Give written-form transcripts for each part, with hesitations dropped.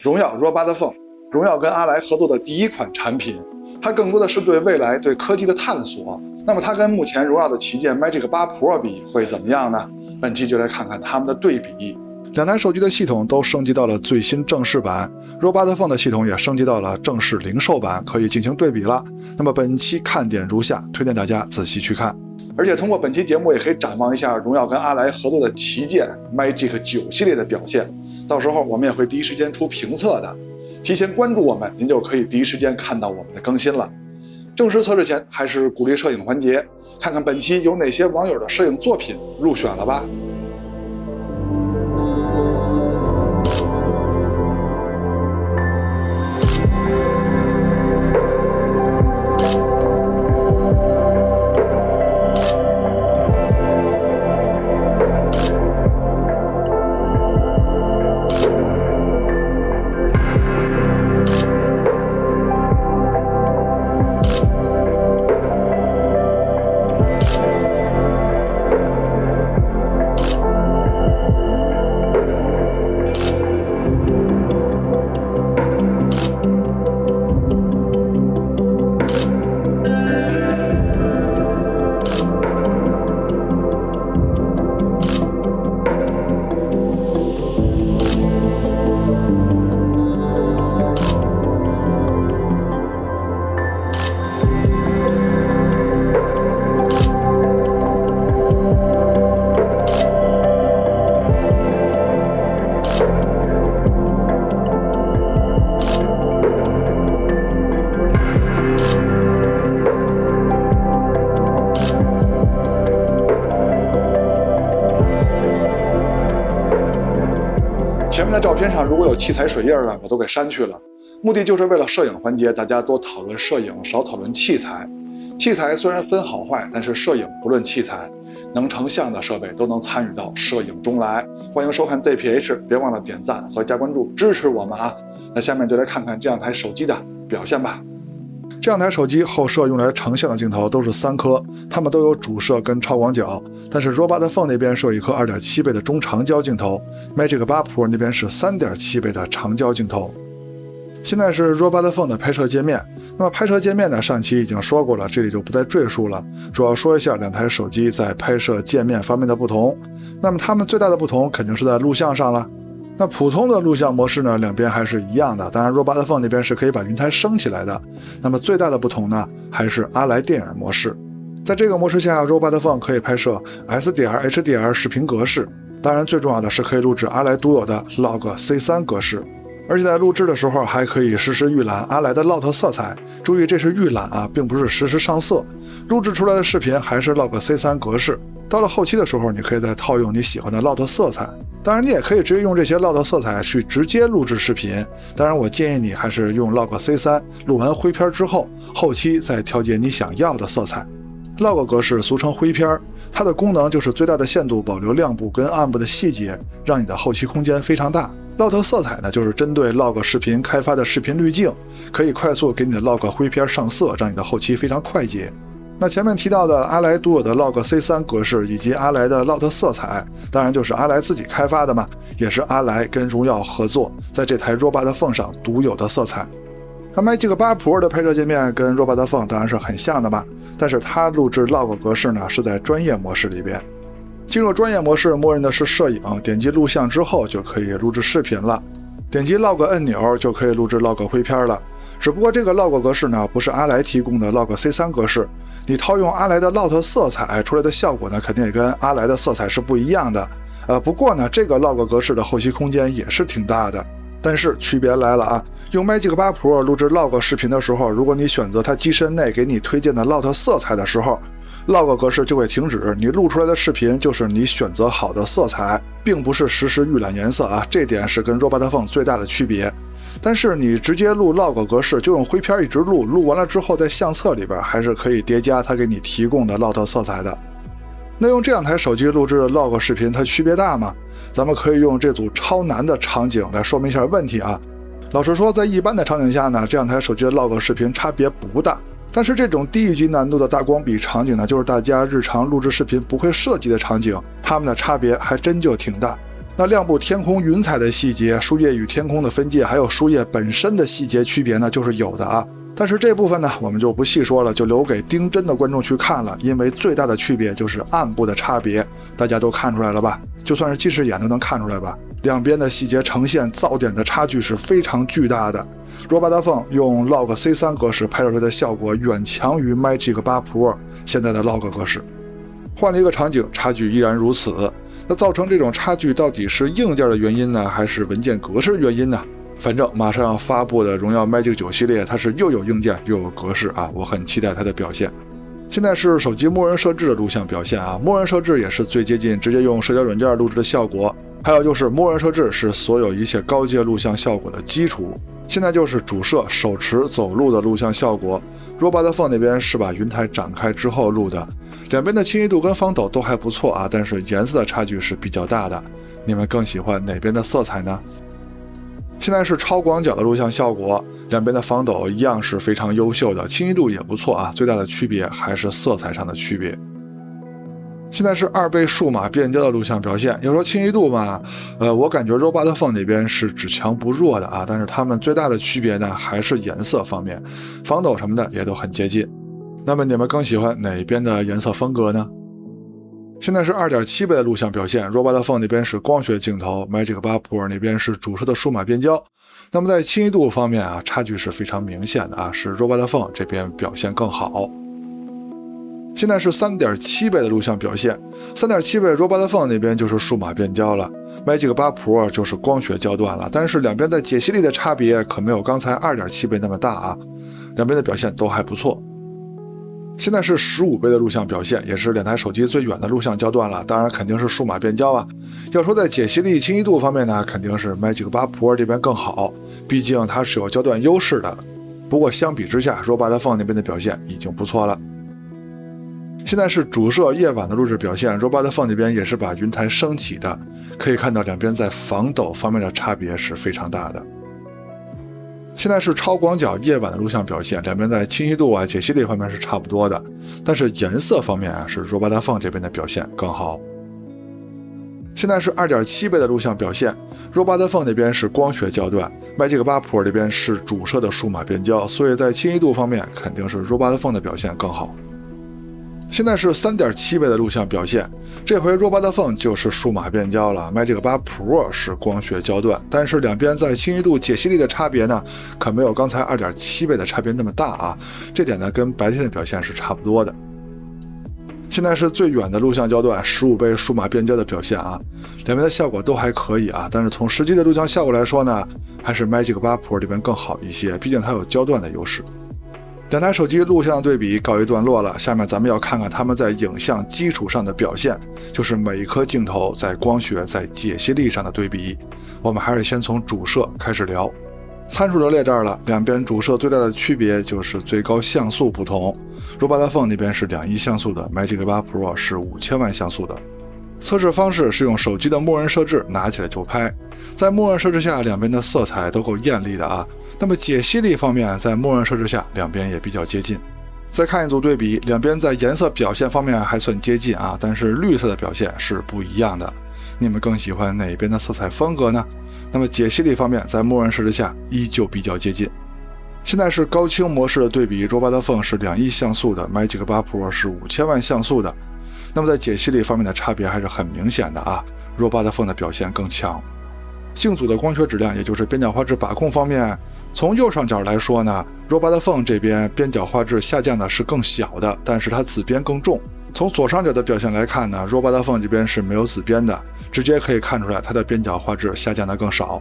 榮耀 Robot Phone， 榮耀跟阿萊合作的第一款產品，它更多的是對未來對科技的探索。那麼它跟目前榮耀的旗艦 Magic 8 Pro 比會怎麼樣呢？本期就來看看它們的對比。兩台手機的系統都升級到了最新正式版 ，Robot Phone 的系統也升級到了正式零售版，可以進行對比了。那麼本期看點如下，推薦大家仔細去看。而且通過本期節目也可以展望一下榮耀跟阿萊合作的旗艦 Magic 9系列的表現。到時候我們也會第一時間出評測的，提前關注我們，您就可以第一時間看到我們的更新了。正式測試前，還是鼓勵攝影環節，看看本期有哪些網友的攝影作品入選了吧。前面的照片上如果有器材水印了，我都給刪去了，目的就是為了攝影環節大家多討論攝影，少討論器材。器材雖然分好壞，但是攝影不論器材，能成像的設備都能參與到攝影中來。歡迎收看 ZPH， 別忘了點讚和加關注支持我們啊！那下面就來看看這兩台手機的表現吧。這兩台手機後攝用來成像的鏡頭都是3顆，它們都有主攝跟超廣角，但是 Robot Phone 那邊是有一顆 2.7 倍的中長焦鏡頭 ，Magic 8 Pro 那邊是 3.7 倍的長焦鏡頭。現在是 Robot Phone 的拍攝界面，那麼拍攝界面呢，上期已經說過了，這裡就不再赘述了，主要說一下兩台手機在拍攝界面方面的不同。那麼它們最大的不同肯定是在錄像上了。那普通的錄像模式呢，兩邊還是一樣的，當然 Robot Phone 那邊是可以把雲台升起来的。那麼最大的不同呢，還是阿萊電影模式。在這個模式下 ，Robot Phone 可以拍攝 SDR、HDR 視頻格式，當然最重要的是可以錄制阿萊獨有的 Log C3 格式，而且在錄制的時候還可以實時預覽阿萊的 LUT 色彩。注意，這是預覽啊，並不是實時上色。錄制出來的視頻還是 Log C3 格式。到了後期的時候，你可以再套用你喜歡的 LUT 色彩。当然，你也可以直接用這些 LUT 色彩去直接錄制視頻。當然，我建議你還是用 Log C3，錄完灰片之後，後期再調節你想要的色彩。Log 格式俗稱灰片，它的功能就是最大的限度保留亮部跟暗部的細節，讓你的後期空間非常大。LUT 色彩呢，就是針對 Log 視頻開發的視頻濾鏡，可以快速給你的 Log 灰片上色，讓你的後期非常快捷。那前面提到的阿萊獨有的 Log C3 格式以及阿萊的 LUT 色彩，當然就是阿萊自己開發的嘛，也是阿萊跟榮耀合作，在這台 Robot Phone 上獨有的色彩。那 Magic 8 Pro 的拍攝界面跟 Robot Phone 當然是很像的嘛，但是它錄制 Log 格式呢是在專業模式裡邊。進入專業模式，默認的是攝影，點擊錄像之後就可以錄制視頻了，點擊 Log 按鈕就可以錄制 Log 灰片了。只不過這個 Log 格式呢，不是阿萊提供的 Log C3 格式，你套用阿萊的 LUT 色彩出來的效果呢，肯定也跟阿萊的色彩是不一樣的。不過呢，這個 Log 格式的後期空間也是挺大的。但是區別來了啊，用 Magic 8 Pro 錄制 Log 視頻的時候，如果你選擇它機身內給你推薦的 LUT 色彩的時候， Log 格式就會停止，你錄出來的視頻就是你選擇好的色彩，並不是實時預覽顏色啊，這點是跟 Robot Phone 最大的區別。但是你直接錄 Log 格式，就用灰片一直錄，錄完了之後在相冊裡邊還是可以疊加它給你提供的 LUT 色彩的。那用這兩台手機錄制的 Log 視頻，它區別大嗎？咱們可以用這組超難的場景來說明一下問題啊。老實說，在一般的場景下呢，這兩台手機的 Log 视頻差別不大。但是這種低一級難度的大光比場景呢，就是大家日常錄制視頻不會涉及的场景，它們的差別還真就挺大。那亮部天空雲彩的細節、樹葉與天空的分界，還有樹葉本身的細節區別呢，就是有的啊。但是這部分呢，我們就不細說了，就留給盯真的觀眾去看了。因為最大的區別就是暗部的差別，大家都看出來了吧？就算是近視眼都能看出來吧？兩邊的細節呈現噪點的差距是非常巨大的。Robot Phone 用 Log C3 格式拍出来的效果遠強於 Magic 8 Pro 現在的 Log 格式。換了一個場景，差距依然如此。那造成這種差距到底是硬件的原因呢，還是文件格式的原因呢？反正馬上要發布的榮耀 Magic 9系列，它是又有硬件又有格式啊，我很期待它的表現。現在是手機默認設置的錄像表現啊，默認設置也是最接近直接用社交軟件錄制的效果。還有就是默認設置是所有一切高階錄像效果的基礎。現在就是主攝手持走路的錄像效果。Robot Phone 那邊是把雲台展開之後錄的，兩邊的清晰度跟防抖都還不錯啊，但是顏色的差距是比較大的。你們更喜歡哪邊的色彩呢？現在是超廣角的錄像效果，兩邊的防抖一樣是非常優秀的，清晰度也不錯啊，最大的區別還是色彩上的區別。現在是2倍數碼變焦的錄像表現。要說清晰度嘛，我感覺 Robot Phone 那邊是只強不弱的啊，但是它們最大的區別呢，還是顏色方面，防抖什麼的也都很接近。那麼你們更喜歡哪邊的顏色風格呢？現在是 2.7 倍的錄像表現 ，Robot Phone 那邊是光學鏡頭 ，Magic 8 Pro 那邊是主摄的數碼變焦。那麼在清晰度方面啊，差距是非常明顯的啊，是 Robot Phone 這邊表現更好。現在是 3.7 倍的錄像表現 ，3.7 倍 Robot Phone 那邊就是數碼變焦了 ，Magic 8 Pro 就是光學焦段了。但是两邊在解析力的差別可沒有剛才 2.7 倍那麼大啊，兩邊的表現都還不錯。現在是15倍的錄像表現，也是两台手機最遠的錄像焦段了，當然肯定是數碼变焦啊。要說在解析力、清晰度方面呢，肯定是 Magic 8 Pro 這邊更好，畢竟它是有焦段優勢的。不過相比之下 ，Robot Phone 那邊的表現已經不錯了。現在是主攝夜晚的錄制表現 ，Robot Phone 那邊也是把雲台升起的，可以看到两邊在防抖方面的差別是非常大的。現在是超廣角夜晚的錄像表現，兩邊在清晰度啊、解析力方面是差不多的，但是顏色方面啊，是 Robot Phone 这邊的表現更好。現在是 2.7 倍的錄像表現 ，Robot Phone 那邊是光學焦段 ，Magic 8 Pro 這邊是主攝的數碼變焦，所以在清晰度方面肯定是 Robot Phone 的表現更好。現在是 3.7 倍的錄像表現，這回 Robot Phone 就是數碼變焦了 ，Magic 8 Pro 是光學焦段，但是兩邊在清晰度、解析力的差別呢，可沒有剛才 2.7 倍的差別那麼大啊，這點呢跟白天的表現是差不多的。現在是最遠的錄像焦段15倍數碼變焦的表現啊，兩邊的效果都還可以啊，但是從實際的錄像效果來說呢，還是 Magic 8 Pro 這邊更好一些，畢竟它有焦段的優勢。两台手機錄像的對比告一段落了，下面咱們要看看它們在影像基礎上的表現，就是每一顆鏡頭在光學、在解析力上的对比。我们還是先從主攝開始聊。參數都列這兒了，兩邊主攝最大的區別就是最高像素不同。Robot Phone 那邊是2億像素的 ，Magic 8 Pro 是5000萬像素的。測試方式是用手機的默認設置，拿起來就拍。在默認設置下，兩邊的色彩都夠豔麗的啊。那麼解析力方面，在默認設置下，兩邊也比較接近。再看一組對比，兩邊在顏色表現方面還算接近啊，但是綠色的表現是不一樣的。你們更喜歡哪邊的色彩風格呢？那麼解析力方面，在默認設置下依舊比較接近。現在是高清模式的對比 ，Robot Phone 是2億像素的 ，Magic 8 Pro 是5000萬像素的。那麼在解析力方面的差別還是很明顯的啊 ，Robot Phone 的表現更強。镜組的光学質量，也就是邊角畫質把控方面，從右上角來說呢 ，Robot Phone 這邊邊角畫質下降的是更小的，但是它子邊更重。從左上角的表現來看呢 ，Robot Phone 這邊是沒有子邊的，直接可以看出來它的邊角畫質下降的更少。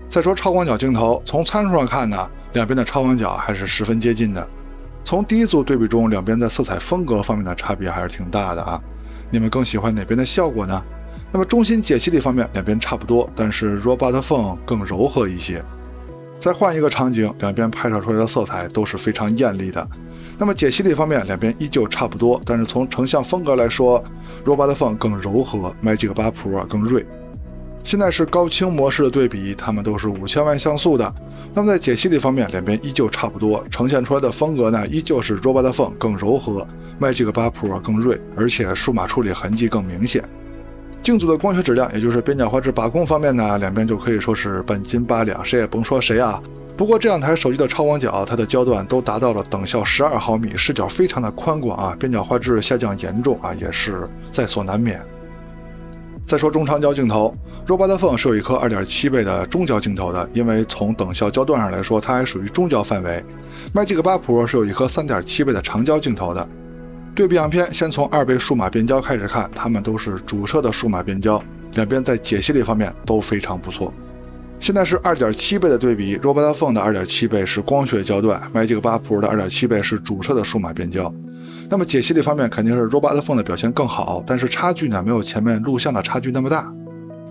再說超廣角鏡頭，從參數上看呢，兩邊的超廣角還是十分接近的。從第一組對比中，兩邊在色彩風格方面的差別還是挺大的啊。你們更喜歡哪邊的效果呢？那麼中心解析力方面，兩邊差不多，但是 Robot Phone 更柔和一些。再換一個場景，兩邊拍攝出來的色彩都是非常豔麗的。那麼解析力方面，兩邊依舊差不多，但是從成像風格來說 ，Robot Phone 更柔和 ，Magic 8 Pro 更銳。現在是高清模式的对比，它們都是5000萬像素的。那麼在解析力方面，兩邊依舊差不多，呈現出來的風格呢，依舊是 Robot Phone 更柔和 ，Magic 8 Pro 更銳，而且數碼處理痕跡更明顯。鏡組的光學質量，也就是邊角画質把控方面呢，两邊就可以说是半斤八两，谁也甭说誰啊。不过这两台手机的超广角，它的焦段都達到了等效12毫米，視角非常的寬廣啊，邊角畫質下降嚴重啊，也是在所難免。再說中長焦鏡頭 ，Robot Phone 是有一顆2.7倍的中焦鏡頭的，因為從等效焦段上來說，它還屬於中焦範圍。Magic 8 Pro 是有一顆3.7倍的長焦鏡頭的。對比樣片，先從2倍數碼變焦開始看，它們都是主攝的數碼變焦，兩邊在解析力方面都非常不錯。現在是2.7倍的對比 ，Robot Phone 的2.7倍是光學焦段 ，Magic 8 Pro 的2.7倍是主攝的數碼變焦。那麼解析力方面肯定是 Robot Phone 的表現更好，但是差距呢沒有前面錄像的差距那麼大。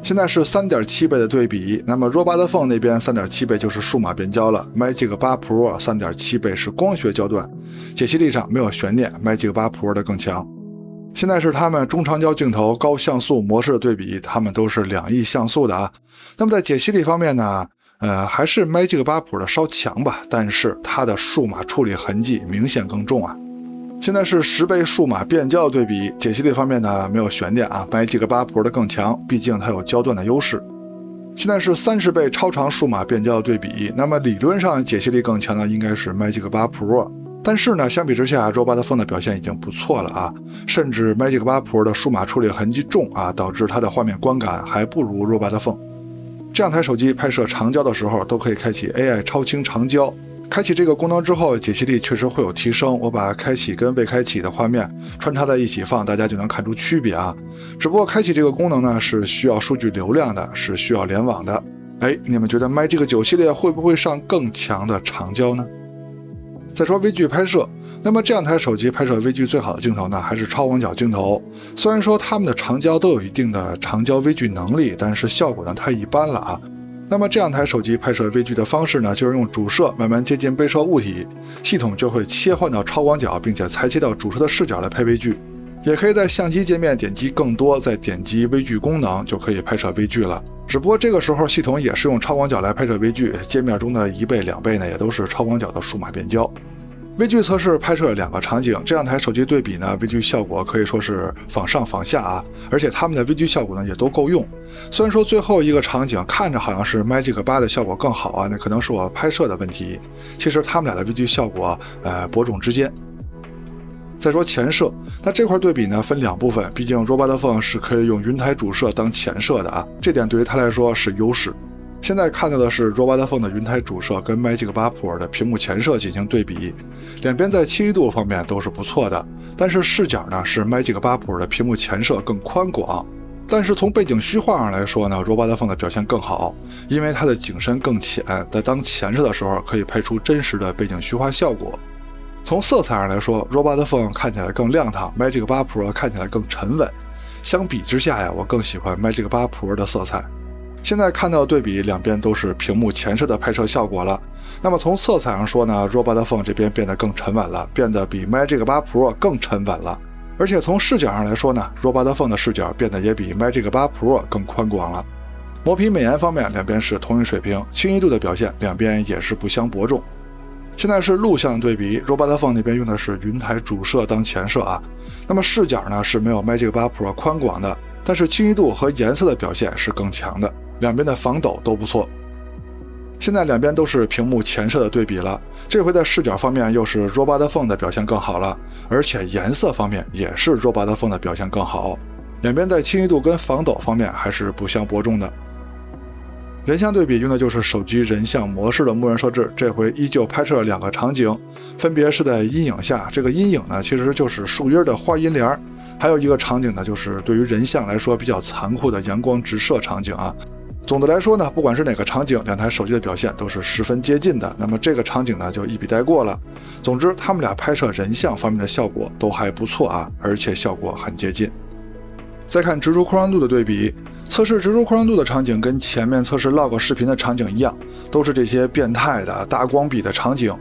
現在是3.7倍的對比，那麼 Robot Phone 那邊3.7倍就是數碼變焦了 ，Magic 8 Pro 3.7倍是光學焦段，解析力上沒有懸念 ，Magic 8 Pro 的更強。現在是他們中長焦鏡頭高像素模式的對比，他們都是2億像素的啊。那麼在解析力方面呢，還是 Magic 8 Pro 的稍強吧，但是它的數碼處理痕跡明顯更重啊。現在是10倍數碼變焦的对比，解析力方面呢沒有懸念啊 ，Magic 8 Pro 的更強，畢竟它有焦段的優勢。現在是30倍超長數碼變焦的對比，那麼理論上解析力更強的應該是 Magic 8 Pro， 但是呢，相比之下 ，Robot Phone 的表現已經不錯了啊，甚至 Magic 8 Pro 的數碼處理痕跡重啊，導致它的畫面觀感還不如 Robot Phone。這兩台手機拍攝長焦的時候都可以開啟 AI 超清長焦。開啟這個功能之後，解析力確實會有提升。我把開啟跟未開啟的畫面穿插在一起放，大家就能看出區別啊。只不過開啟這個功能呢，是需要數據流量的，是需要聯網的。哎，你們覺得 Magic 9系列會不會上更強的長焦呢？再說微距拍攝，那麼這兩台手機拍攝微距最好的鏡頭呢，還是超廣角鏡頭。雖然說它們的長焦都有一定的長焦微距能力，但是效果呢太一般了啊。那麼這兩台手機拍攝微距的方式呢，就是用主攝慢慢接近被攝物體，系統就會切換到超廣角，並且裁切到主攝的視角來拍微距。也可以在相機界面點擊更多，再點擊微距功能，就可以拍攝微距了。只不過這個時候系統也是用超廣角來拍攝微距，界面中的1倍、2倍呢，也都是超廣角的數碼變焦。微距測試拍攝了2個場景，這兩台手機對比呢，微距效果可以說是仿上仿下啊，而且它們的微距效果呢也都夠用。雖然說最後一個場景看着好像是 Magic 8的效果更好啊，那可能是我拍攝的問題。其實它們倆的微距效果伯仲之間。再說前攝，那這塊對比呢分2部分，畢竟 Robot Phone 是可以用雲台主攝當前攝的啊，這點對於它來說是優勢。現在看到的是 Robot Phone 的雲台主攝跟 Magic 8 Pro 的屏幕前攝進行對比，兩邊在清晰度方面都是不錯的，但是視角呢是 Magic 8 Pro 的屏幕前攝更寬廣。但是從背景虛化上來說呢 ，Robot Phone 的表現更好，因為它的景深更淺，在當前攝的時候可以拍出真實的背景虛化效果。從色彩上來說 ，Robot Phone 看起來更亮堂 ，Magic 8 Pro 看起來更沉穩。相比之下呀，我更喜歡 Magic 8 Pro 的色彩。現在看到的对比，两边都是屏幕前攝的拍攝效果了。那麼從色彩上說呢 ，Robot Phone 這邊變得更沉穩了，變得比 Magic 8 Pro 更沉穩了。而且從視角上來說呢 ，Robot Phone 的視角變得也比 Magic 8 Pro 更寬廣了。磨皮美顏方面，两邊是同一水平，清晰度的表現，两邊也是不相伯仲。现在是錄像對比 ，Robot Phone 那邊用的是雲台主攝當前攝啊，那麼視角呢是沒有 Magic 8 Pro 寬廣的，但是清晰度和顏色的表現是更強的。兩邊的防抖都不錯。現在兩邊都是屏幕前攝的對比了，這回在視角方面又是 Robot Phone 的表現更好了，而且顏色方面也是 Robot Phone 的表現更好。两邊在清晰度跟防抖方面還是不相伯仲的。人像對比用的就是手機人像模式的默認設置，這回依舊拍攝了兩個場景，分別是在陰影下，這個陰影呢其實就是樹蔭的花陰簾，還有一個場景呢就是對於人像來說比較殘酷的陽光直射場景啊。總的來說呢，不管是哪個場景，兩台手機的表現都是十分接近的。那麼這個場景呢，就一筆帶過了。總之，他們倆拍攝人像方面的效果都還不錯啊，而且效果很接近。再看直出擴張度的對比，測試直出擴張度的场景跟前面測試 log 視頻的場景一樣，都是這些變態的大光比的場景。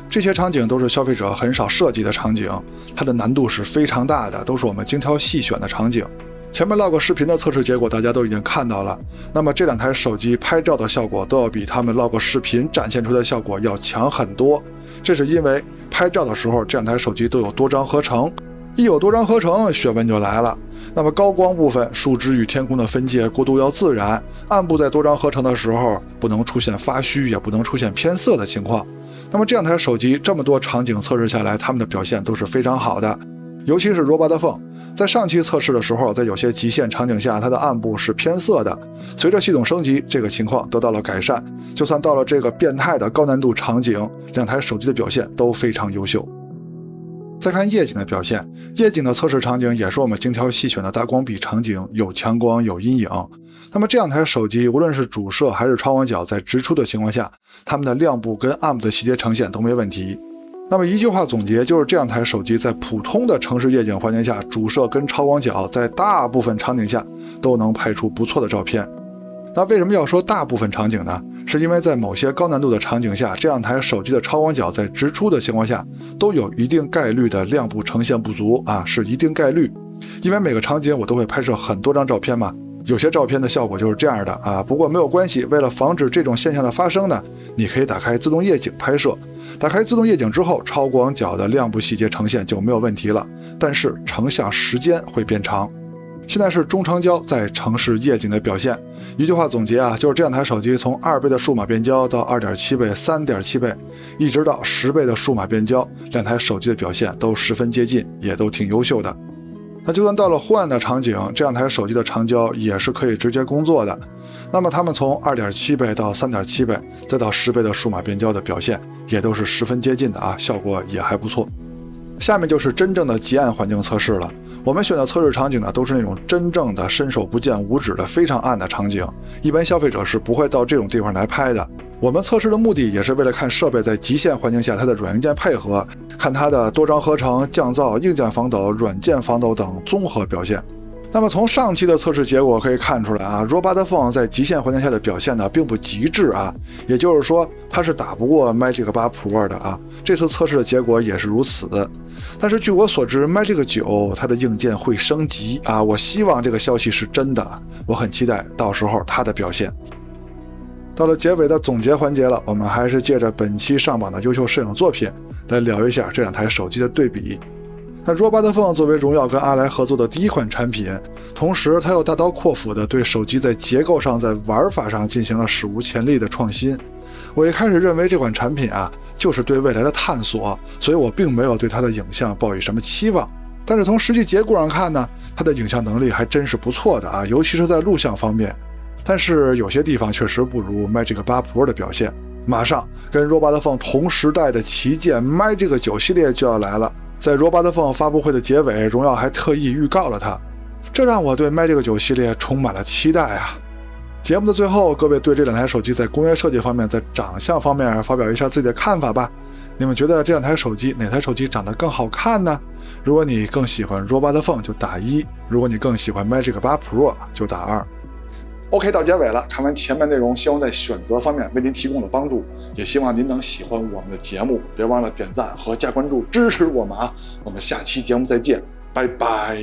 這些場景都是消費者很少設計的場景，它的難度是非常大的，都是我們精挑細選的場景。前面 log 視頻的測試結果大家都已經看到了，那麼這兩台手機拍照的效果都要比他們 log 視頻展現出的效果要強很多。這是因為拍照的時候這兩台手機都有多張合成，一有多张合成，學問就來了。那麼高光部分，树枝與天空的分界过渡要自然，暗部在多张合成的时候不能出现发虛，也不能出现偏色的情況。那麼這兩台手機這麼多場景測試下來，它們的表現都是非常好的。尤其是 Robot Phone， 在上期測試的時候，在有些極限場景下，它的暗部是偏色的。隨着系統升級，這個情況得到了改善。就算到了這個變態的高難度場景，兩台手機的表現都非常優秀。再看夜景的表現，夜景的測試場景也是我們精挑細選的大光比場景，有強光有陰影。那麼这兩台手機無論是主攝還是超廣角在直出的情況下，它們的亮部跟暗部的細節呈現都沒問題。那麼一句話總結，就是這兩台手機在普通的城市夜景環境下，主攝跟超廣角在大部分場景下都能拍出不錯的照片。那為什麼要說大部分場景呢？是因為在某些高難度的場景下，這兩台手機的超廣角在直出的情況下都有一定概率的亮部呈現不足啊，是一定概率。因為每個场景我都會拍攝很多張照片嘛，有些照片的效果就是這樣的啊。不過沒有關係，為了防止這種現象的發生呢，你可以打開自動夜景拍攝。打開自動夜景之後，超廣角的亮部細節呈現就沒有問題了，但是成像時間會變長。現在是中長焦在城市夜景的表現。一句話總結啊，就是這兩台手機從2倍的數碼變焦到2.7倍、3.7倍，一直到10倍的數碼變焦，兩台手機的表現都十分接近，也都挺優秀的。那就算到了昏暗的场景，這兩台手機的長焦也是可以直接工作的。那麼它們從2.7倍到3.7倍，再到10倍的數碼變焦的表現，也都是十分接近的啊，效果也還不錯。下面就是真正的极暗環境測試了。我們選的測試場景呢，都是那種真正的伸手不見五指的非常暗的場景，一般消費者是不會到這種地方來拍的。我們測試的目的也是為了看設備在極限環境下它的軟硬件配合，看它的多張合成、降噪、硬件防抖、軟件防抖等綜合表現。那麼從上期的測試結果可以看出來啊 ，Robot Phone 在極限環境下的表現呢並不極致啊，也就是說它是打不過 Magic 8 Pro 的啊。這次測試的結果也是如此。但是據我所知 ，Magic 9它的硬件會升級啊，我希望這個消息是真的，我很期待到時候它的表現。到了結尾的總結環節了，我們還是借着本期上榜的優秀攝影作品來聊一下這兩台手機的對比。那 Robot Phone 作為榮耀跟阿萊合作的第一款產品，同時它又大刀闊斧地對手機在結構上、在玩法上進行了史無前例的創新。我一開始認為這款產品啊，就是對未來的探索，所以我並沒有對它的影像抱以什麼期望。但是從實際結果上看呢，它的影像能力還真是不錯的啊，尤其是在錄像方面。但是有些地方確實不如 Magic 8 Pro 的表現。馬上跟 Robot Phone 同時代的旗艦 Magic 9系列就要來了。在 Robot Phone 發布會的結尾，榮耀還特意預告了它，這讓我對 Magic 9系列充滿了期待啊！節目的最後，各位對這兩台手機在工業設計方面、在長相方面發表一下自己的看法吧。你們覺得這兩台手機哪台手機長得更好看呢？如果你更喜歡 Robot Phone 就打1，如果你更喜歡 Magic 8 Pro 就打2。OK， 到結尾了。看完前面內容，希望在選擇方面為您提供了幫助，也希望您能喜歡我們的節目，別忘了點讚和加關注支持我們啊！我們下期節目再見，拜拜。